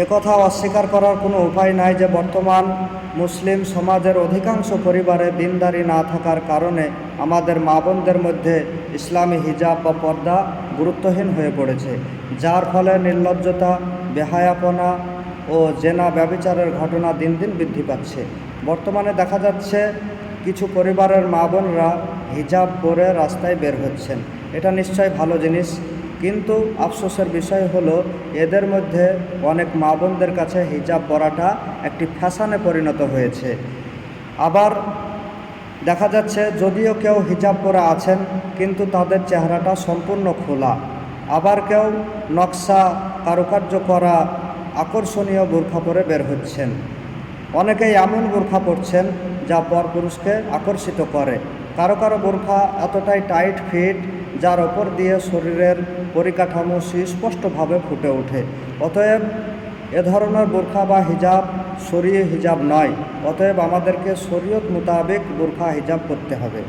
একথা অস্বীকার করার কোনো উপায় নাই যে বর্তমান মুসলিম সমাজের অধিকাংশ পরিবারে দিনদারি না থাকার কারণে আমাদের মা বোনদের মধ্যে ইসলামী হিজাব বা পর্দা গুরুত্বহীন হয়ে পড়েছে, যার ফলে নির্লজ্জতা, বেহায়াপনা ও জেনা ব্যভিচারের ঘটনা দিন দিন বৃদ্ধি পাচ্ছে। বর্তমানে দেখা যাচ্ছে কিছু পরিবারের মা বোনরা হিজাব পরে রাস্তায় বের হচ্ছেন। এটা নিশ্চয়ই ভালো জিনিস, কিন্তু আফসোসের বিষয় হলো এদের মধ্যে অনেক মা বোনদের কাছে হিজাব পরাটা একটি ফ্যাশনে পরিণত হয়েছে। আবার দেখা যাচ্ছে যদিও কেউ হিজাব পরে আছেন কিন্তু তাদের চেহারাটা সম্পূর্ণ খোলা। আবার কেউ নকশা কারুকার্য করা আকর্ষণীয় বোরখা পরে বের হচ্ছেন। অনেকেই এমন বোরখা পরছেন যা পরপুরুষকে আকর্ষিত করে। কারো কারো বোরখা এতটাই টাইট ফিট যার ওপর দিয়ে শরীরের পরিকাঠামো সুস্পষ্টভাবে ফুটে ওঠে। অতএব এ ধরনের বোরখা বা হিজাব শরীয়ী হিজাব নয়। অতএব আমাদেরকে শরীয়ত মোতাবেক বোরখা হিজাব করতে হবে।